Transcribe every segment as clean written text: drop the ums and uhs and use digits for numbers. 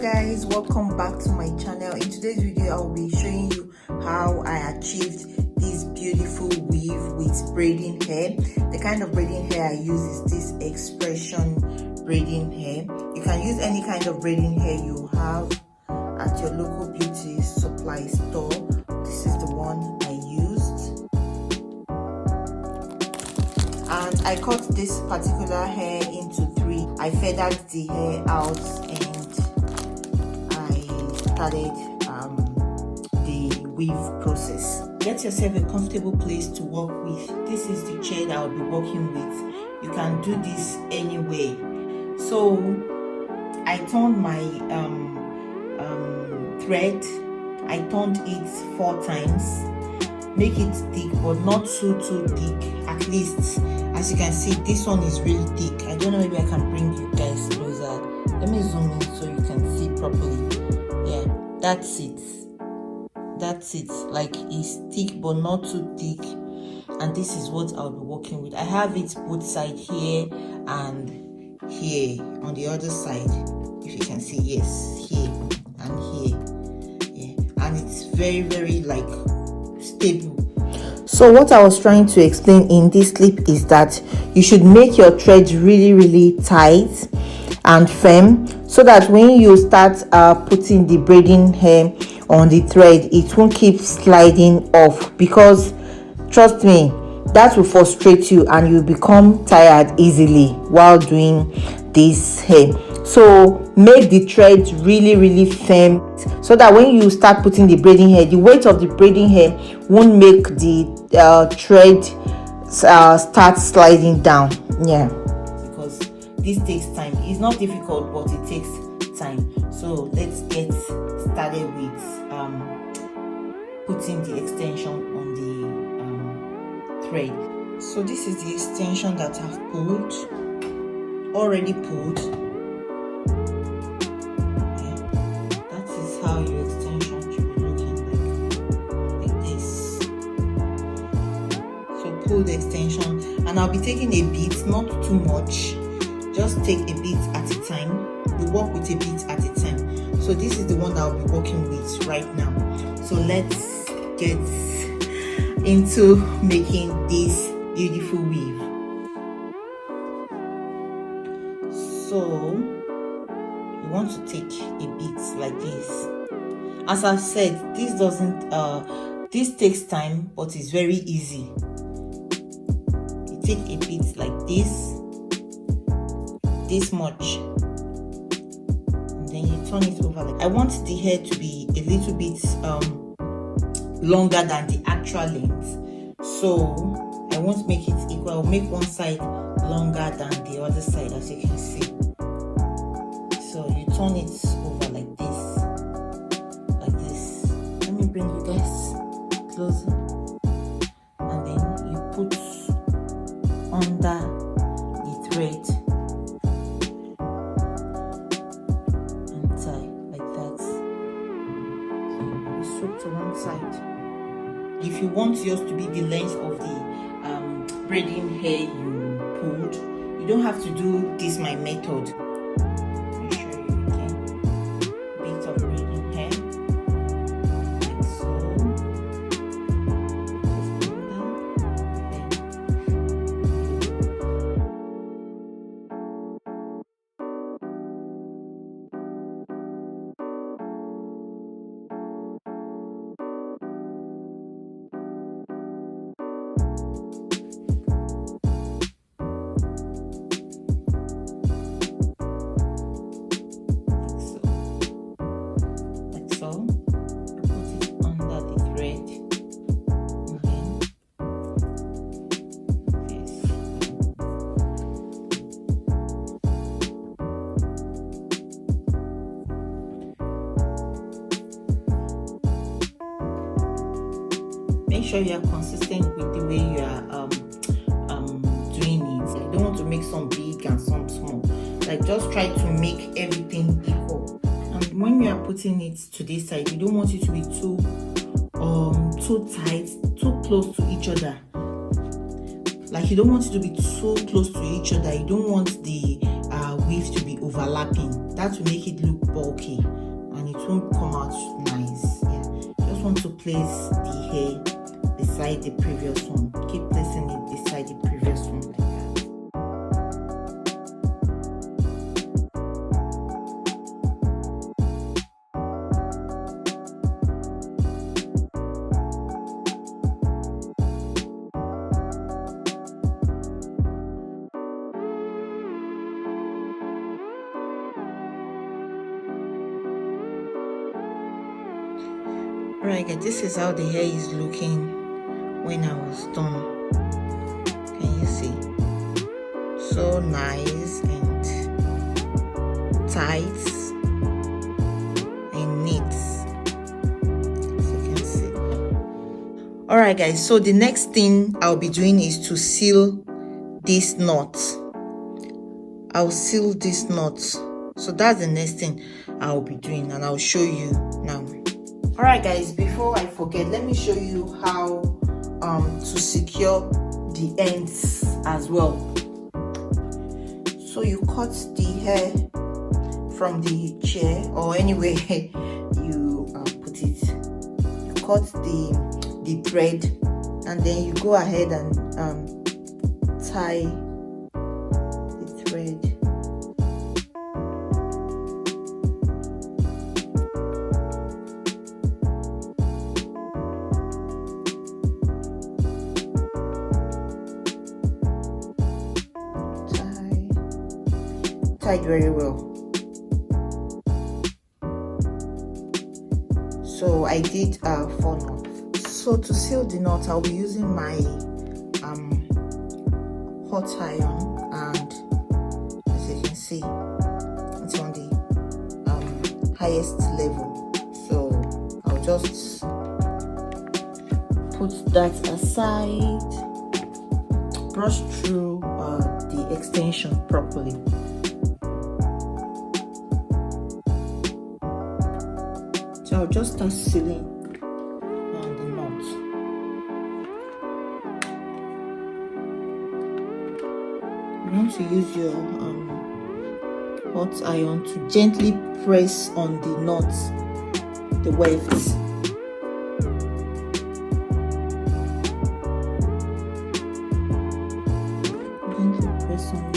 guys, welcome back to my channel. In today's video I'll be showing you how I achieved this beautiful weave with braiding hair. The kind of braiding hair I use is this expression braiding hair. You can use any kind of braiding hair you have at your local beauty supply store. This is the one I used, and I cut this particular hair into 3. I feathered the hair out and started the weave process. Get yourself a comfortable place to work with. This is the chair that I'll be working with. You can do this anyway. So I turned my thread. I turned it 4 times. Make it thick, but not too thick. At least, as you can see, this one is really thick. I don't know, maybe I can bring you guys closer. Let me zoom in so you can see properly. Yeah, that's it. Like, it's thick but not too thick, and this is what I'll be working with. I have it both side here and here on the other side, if you can see. Yes, here and here. Yeah, and it's very like stable. So what I was trying to explain in this clip is that you should make your thread really tight and firm, so that when you start putting the braiding hair on the thread, it won't keep sliding off, because trust me, that will frustrate you and you become tired easily while doing this hair. So make the thread really firm, so that when you start putting the braiding hair, the weight of the braiding hair won't make the thread start sliding down. Yeah, because this takes time. It's not difficult, but it takes time. So let's get started with putting the extension on the thread. So this is the extension that I've already pulled. Yeah, that is how your extension should be looking like this. So pull the extension, and I'll be taking a bit, not too much. Just take a bit at a time. You work with a bit at a time. So this is the one that I'll be working with right now. So let's get into making this beautiful weave. So you want to take a bit like this. As I've said, this takes time, but it's very easy. You take a bit like this much, and then you turn it over. Like, I want the hair to be a little bit longer than the actual length, so I won't make it equal. I'll make one side longer than the other side, as you can see. So you turn it over like this. Let me bring you guys closer, and then you put under the thread. To one side. If you want yours to be the length of the braiding hair you pulled, you don't have to do this my method. Let me show you again. Bit of braiding hair, like so. Make sure you are consistent with the way you are doing it. You don't want to make some big and some small. Like, just try to make everything equal. And when you are putting it to this side, you don't want it to be too tight, too close to each other. Like, you don't want it to be too close to each other. You don't want the weave to be overlapping. That will make it look bulky and it won't come out nice. Yeah, just want to place the hair beside the previous one. Keep placing it beside the previous one like that. Alright guys, this is how the hair is looking when I was done. Can you see? So nice and tight and neat, as you can see. Alright guys, so the next thing I'll be doing is to seal this knot. I'll seal this knot. So that's the next thing I'll be doing and I'll show you now. Alright guys, before I forget, let me show you how to secure the ends as well. So you cut the hair from the chair or anywhere you put it. You cut the thread and then you go ahead and tie the thread. Tied very well. So I did 4 knots. So to seal the knot, I'll be using my hot iron, and as you can see, it's on the highest level. So I'll just put that aside, brush through the extension properly. So I'll just start sealing on the knot. You want to use your hot iron to gently press on the knot, the wefts. Gently press on it.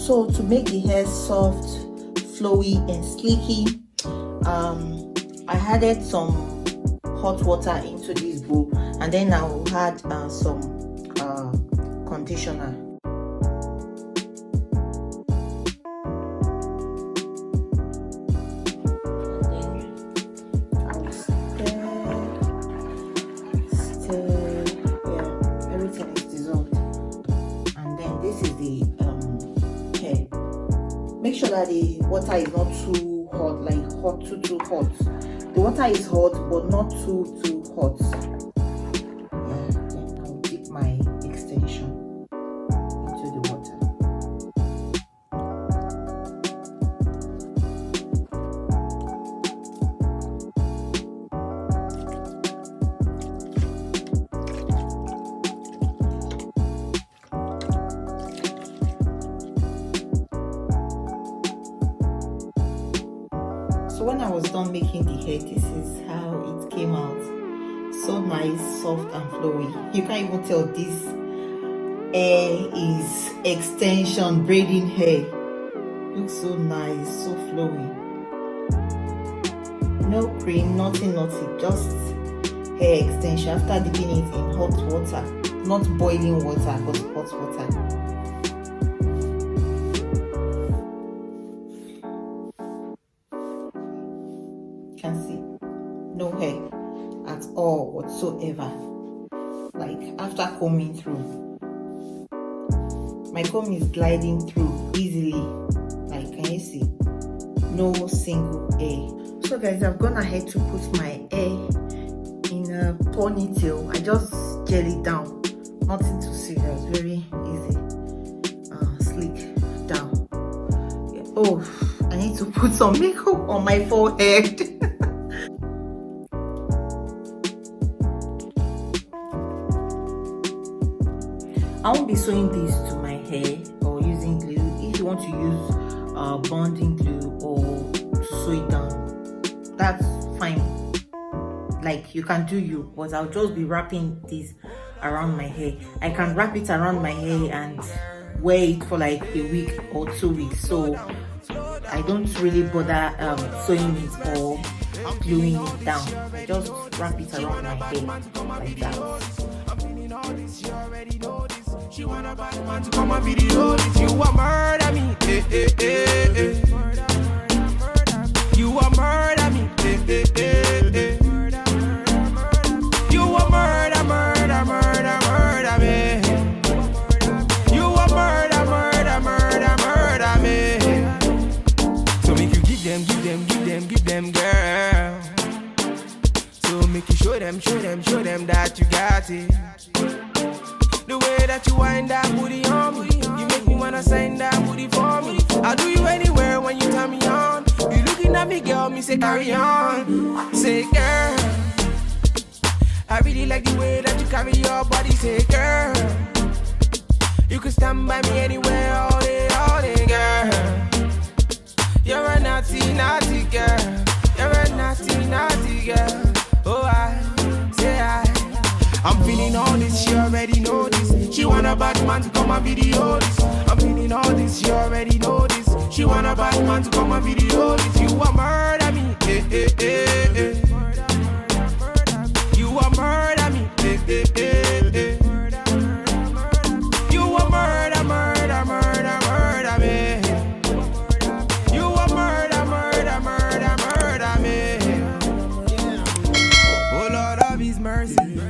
So to make the hair soft, flowy and sleeky, I added some hot water into this bowl, and then I will add some conditioner. And then I will stir, yeah, everything is dissolved. And then this is the make sure that the water is not too hot, like too hot. The water is hot but not too hot. Yeah, then I'll dip my extension into the water. So when I was done making the hair, this is how it came out. So nice, soft and flowy. You can't even tell this hair is extension braiding hair. Looks so nice, so flowy. No cream, nothing, just hair extension after dipping it in hot water. Not boiling water, but hot water. Can see no hair at all whatsoever. Like after combing through, my comb is gliding through easily. Like, can you see? No single hair. So guys, I've gone ahead to put my hair ponytail. I just gel it down. Nothing too serious. Very easy. Slick down. Yeah. Oh, I need to put some makeup on my forehead. I won't be sewing this to my hair or using glue. If you want to use bonding glue or to sew it down, that's fine. Like, you can do you, but I'll just be wrapping this around my hair. I can wrap it around my hair and wear it for like a week or 2 weeks, so I don't really bother sewing it or gluing it down. I just wrap it around my hair like that. She want a bad man to come and video this. You a murder me, eh, eh, eh, eh. You a murder me, eh, eh, eh, eh. You a murder, murder, murder, murder me. You a murder, murder, murder, murder me. So make you give them, give them, give them, give them, girl. So make you show them, show them, show them that you got it. The way that you wind that booty on me, you make me wanna sign that booty for me. I'll do you anywhere when you turn me on. You looking at me, girl, me say carry on. Say girl, I really like the way that you carry your body. Say girl, you can stand by me anywhere all day, girl. You're a naughty, naughty girl. You're a naughty, naughty girl. Oh, I say I'm feeling all this, she already know this. She want a bad man to come and video this. I'm feeling all this, she already know this. She want a bad man to come and video this. You a murder me, eh, eh, eh, eh. You a murder me, eh, eh, eh, eh. You a murder, murder, murder, murder me. You a murder, murder, murder, murder me. Oh Lord of His mercy,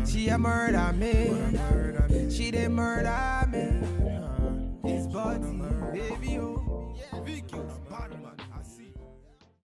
she a murder me. She did murder